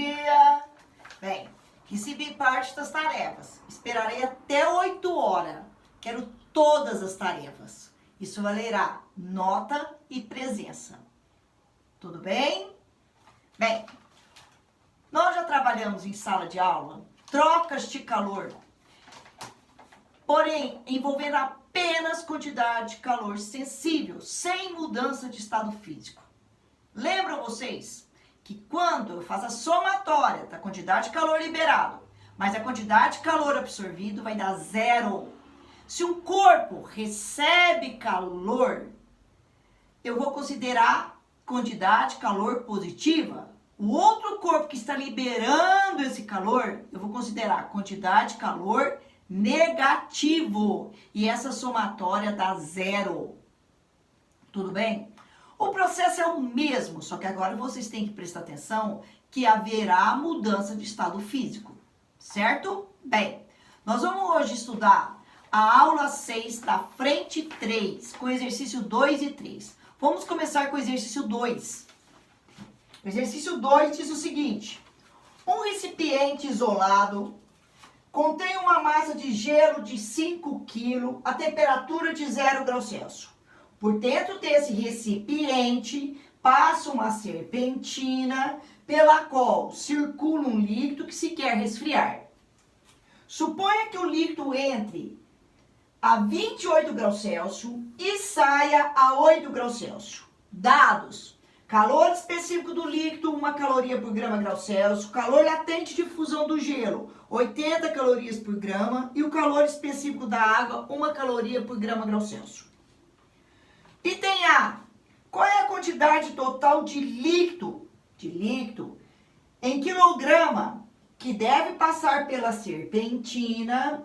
dia! Bem, recebi parte das tarefas. Esperarei até 8 horas. Quero todas as tarefas. Isso valerá nota e presença. Tudo bem? Bem, nós já trabalhamos em sala de aula, trocas de calor, porém envolvendo apenas quantidade de calor sensível, sem mudança de estado físico. Lembram vocês que quando eu faço a somatória da quantidade de calor liberado, mas a quantidade de calor absorvido vai dar zero. Se um corpo recebe calor, eu vou considerar quantidade de calor positiva. O outro corpo que está liberando esse calor, eu vou considerar quantidade de calor negativo. E essa somatória dá zero. Tudo bem? O processo é o mesmo, só que agora vocês têm que prestar atenção que haverá mudança de estado físico, certo? Bem, nós vamos hoje estudar a aula 6 da frente 3, com exercício 2 e 3. Vamos começar com o exercício 2. O exercício 2 diz o seguinte: um recipiente isolado contém uma massa de gelo de 5 kg a temperatura de 0 graus Celsius. Por dentro desse recipiente passa uma serpentina pela qual circula um líquido que se quer resfriar. Suponha que o líquido entre a 28 graus Celsius e saia a 8 graus Celsius. Dados: calor específico do líquido, 1 caloria por grama grau Celsius. Calor latente de fusão do gelo, 80 calorias por grama. E o calor específico da água, 1 caloria por grama grau Celsius. Item A: qual é a quantidade total de líquido em quilograma que deve passar pela serpentina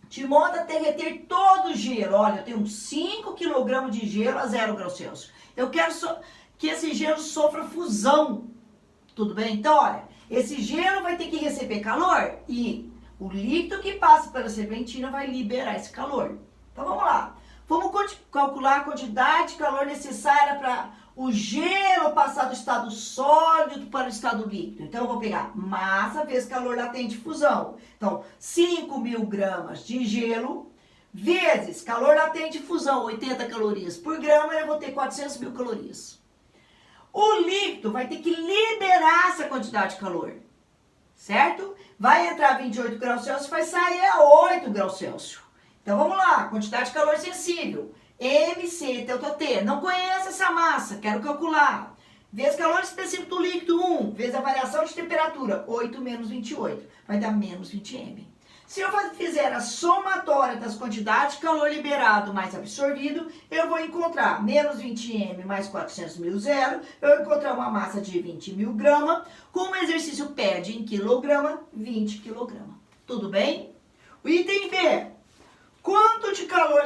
de modo a derreter todo o gelo? Olha, eu tenho 5 kg de gelo a 0 graus Celsius. Eu quero que esse gelo sofra fusão. Tudo bem? Então, olha, esse gelo vai ter que receber calor e o líquido que passa pela serpentina vai liberar esse calor. Então, vamos lá. Vamos calcular a quantidade de calor necessária para o gelo passar do estado sólido para o estado líquido. Então, eu vou pegar massa vezes calor latente de fusão. Então, 5.000 gramas de gelo vezes calor latente de fusão, 80 calorias por grama, eu vou ter 400.000 calorias. O líquido vai ter que liberar essa quantidade de calor, certo? Vai entrar 28 graus Celsius, vai sair a 8 graus Celsius. Então, vamos lá, quantidade de calor sensível, MC, ΔT, não conheço essa massa, quero calcular. Vezes calor específico do líquido, 1, vezes a variação de temperatura, 8 menos 28, vai dar menos 20 M. Se eu fizer a somatória das quantidades de calor liberado mais absorvido, eu vou encontrar menos 20 M mais 400.000 zero, eu vou encontrar uma massa de 20.000 gramas, como o exercício pede em quilograma, 20 quilograma. Tudo bem? O item B: quanto de calor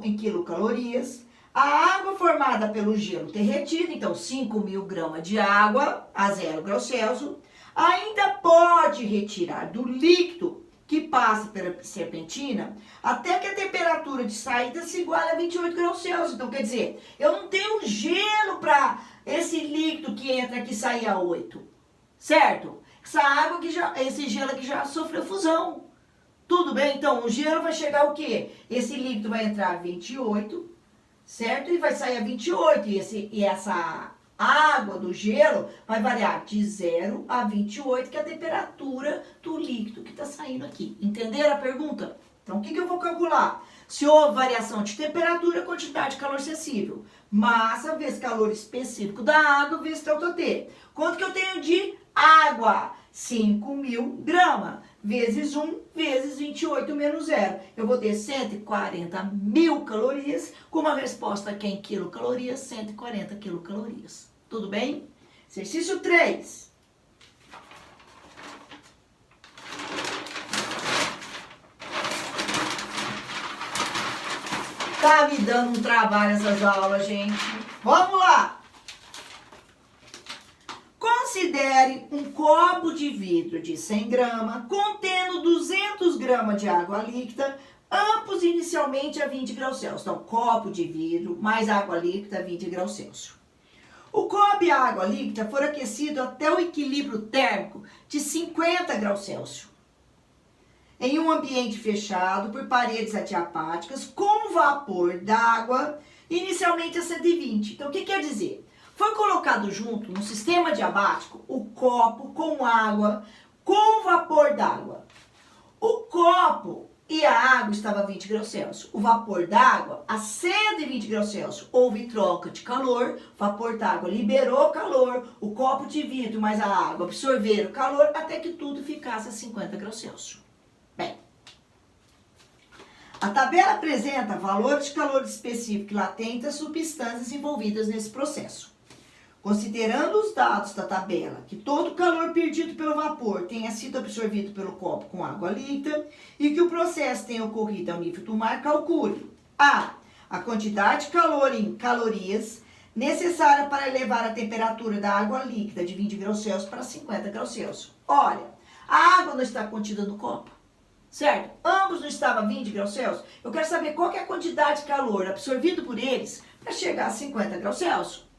em quilocalorias a água formada pelo gelo derretido, então 5.000 gramas de água a 0 graus Celsius, ainda pode retirar do líquido que passa pela serpentina até que a temperatura de saída se iguale a 28 graus Celsius. Então, quer dizer, eu não tenho gelo para esse líquido que entra aqui sair a 8, certo? Essa água esse gelo aqui já sofreu fusão. Tudo bem? Então, o gelo vai chegar o quê? Esse líquido vai entrar a 28, certo? E vai sair a 28. E essa água do gelo vai variar de 0 a 28, que é a temperatura do líquido que está saindo aqui. Entenderam a pergunta? Então, o que eu vou calcular? Se houve variação de temperatura, quantidade de calor sensível. Massa vezes calor específico da água vezes ΔT. Quanto que eu tenho de água? 5.000 gramas. Vezes 1 vezes 28 menos 0. Eu vou ter 140.000 calorias, com uma resposta que é em quilocalorias, 140 quilocalorias. Tudo bem? Exercício 3. Tá me dando um trabalho essas aulas, gente. Vamos lá! Considere um copo de vidro de 100 gramas contendo 200 gramas de água líquida, ambos inicialmente a 20 graus Celsius. Então, copo de vidro mais água líquida a 20 graus Celsius. O cobre e a água líquida foram aquecidos até o equilíbrio térmico de 50 graus Celsius. Em um ambiente fechado por paredes adiapáticas com vapor d'água, inicialmente a 120. Então, o que quer dizer? Foi colocado junto no sistema diabático o copo com água, com vapor d'água. O copo e a água estavam a 20 graus Celsius. O vapor d'água a 120 graus Celsius. Houve troca de calor, o vapor d'água liberou calor, o copo de vidro mais a água absorveram o calor até que tudo ficasse a 50 graus Celsius. Bem, a tabela apresenta valores de calor específico e latente das substâncias envolvidas nesse processo. Considerando os dados da tabela, que todo o calor perdido pelo vapor tenha sido absorvido pelo copo com água líquida e que o processo tenha ocorrido ao nível do mar, calcule a quantidade de calor em calorias necessária para elevar a temperatura da água líquida de 20 graus Celsius para 50 graus Celsius. Olha, a água não está contida no copo, certo? Ambos não estavam a 20 graus Celsius. Eu quero saber qual que é a quantidade de calor absorvido por eles para chegar a 50 graus Celsius.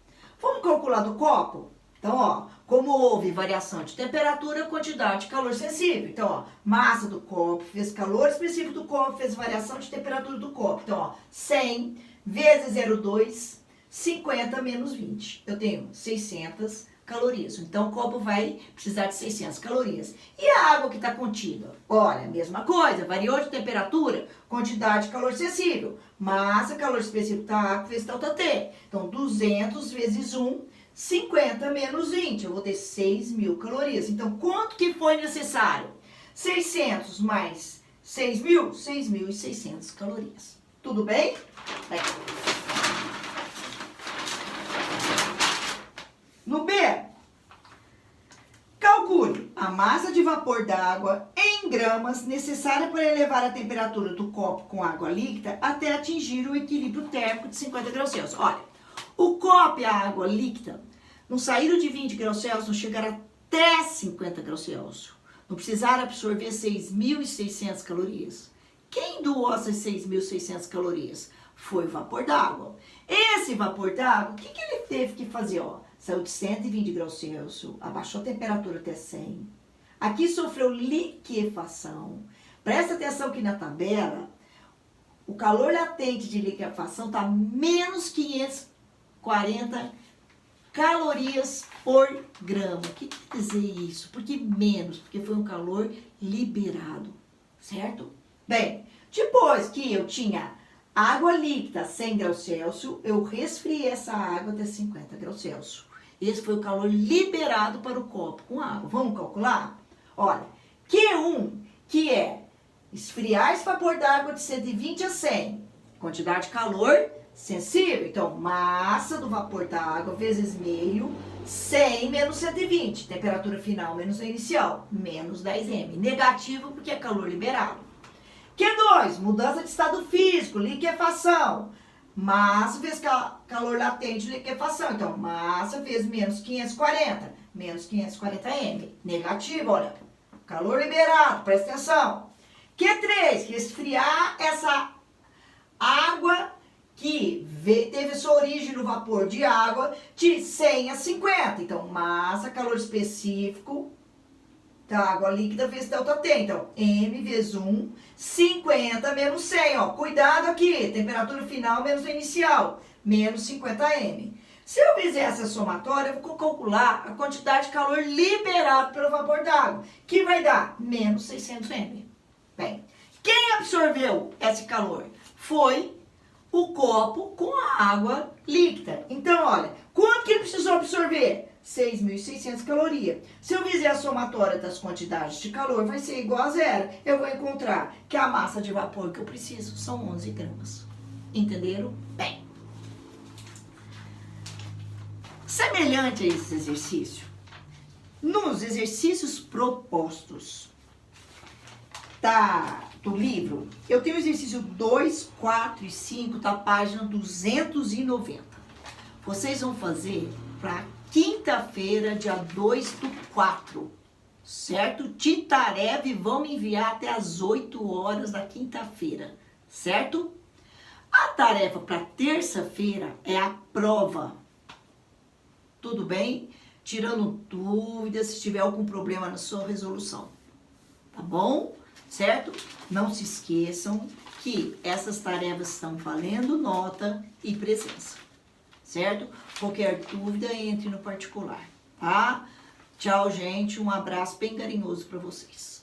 Vamos calcular do copo? Então, ó, como houve variação de temperatura, quantidade de calor sensível. Então, ó, massa do copo vezes calor específico do copo vezes variação de temperatura do copo. Então, ó, 100 vezes 0,2, 50 menos 20. Eu tenho 600 calorias. Então, o copo vai precisar de 600 calorias. E a água que está contida? Olha, mesma coisa, variou de temperatura, quantidade de calor sensível, massa, calor específico da água vezes delta T. Então, 200 vezes 1, 50 menos 20. Eu vou ter 6.000 calorias. Então, quanto que foi necessário? 600 mais 6.000, 6.600 calorias. Tudo bem? Bem. No B, calcule a massa de vapor d'água em gramas necessária para elevar a temperatura do copo com água líquida até atingir o equilíbrio térmico de 50 graus Celsius. Olha, o copo e a água líquida não saíram de 20 graus Celsius, não chegaram até 50 graus Celsius. Não precisaram absorver 6.600 calorias. Quem doou essas 6.600 calorias? Foi o vapor d'água. Esse vapor d'água, o que ele teve que fazer? Ó, saiu de 120 graus Celsius, abaixou a temperatura até 100. Aqui sofreu liquefação. Presta atenção que na tabela, o calor latente de liquefação está menos 540 calorias por grama. O que quer dizer isso? Por que menos? Porque foi um calor liberado, certo? Bem, depois que eu tinha água líquida 100 graus Celsius, eu resfriei essa água até 50 graus Celsius. Esse foi o calor liberado para o copo com água. Vamos calcular? Olha, Q1, que é esfriar esse vapor d'água de 120 a 100. Quantidade de calor sensível. Então, massa do vapor d'água vezes meio, 100 menos 120. Temperatura final menos a inicial, menos 10 M. Negativo porque é calor liberado. Q2, mudança de estado físico, liquefação. Massa vezes calor latente de liquefação. Então, massa vezes menos 540. Menos 540 M. Negativo, olha. Calor liberado, presta atenção. Q3, resfriar essa água que teve sua origem no vapor de água de 100 a 50. Então, massa, calor específico da água líquida vezes delta T. Então, M vezes 1, 50 menos 100. Ó. Cuidado aqui, temperatura final menos a inicial, menos 50 M. Se eu fizer essa somatória, eu vou calcular a quantidade de calor liberado pelo vapor d'água, que vai dar menos 600 M. Bem, quem absorveu esse calor? Foi o copo com a água líquida. Então, olha, quanto que ele precisou absorver? 6.600 calorias. Se eu fizer a somatória das quantidades de calor, vai ser igual a zero. Eu vou encontrar que a massa de vapor que eu preciso são 11 gramas. Entenderam? Bem, semelhante a esse exercício, nos exercícios propostos do livro, eu tenho o exercício 2, 4 e 5 da página 290. Vocês vão fazer para quinta-feira, dia 2/4, certo? De tarefa e vão me enviar até as 8 horas da quinta-feira, certo? A tarefa para terça-feira é a prova. tudo bem? Tirando dúvidas, se tiver algum problema na sua resolução, tá bom? Certo? Não se esqueçam que essas tarefas estão valendo nota e presença, certo? Qualquer dúvida, entre no particular, tá? Tchau, gente. Um abraço bem carinhoso para vocês.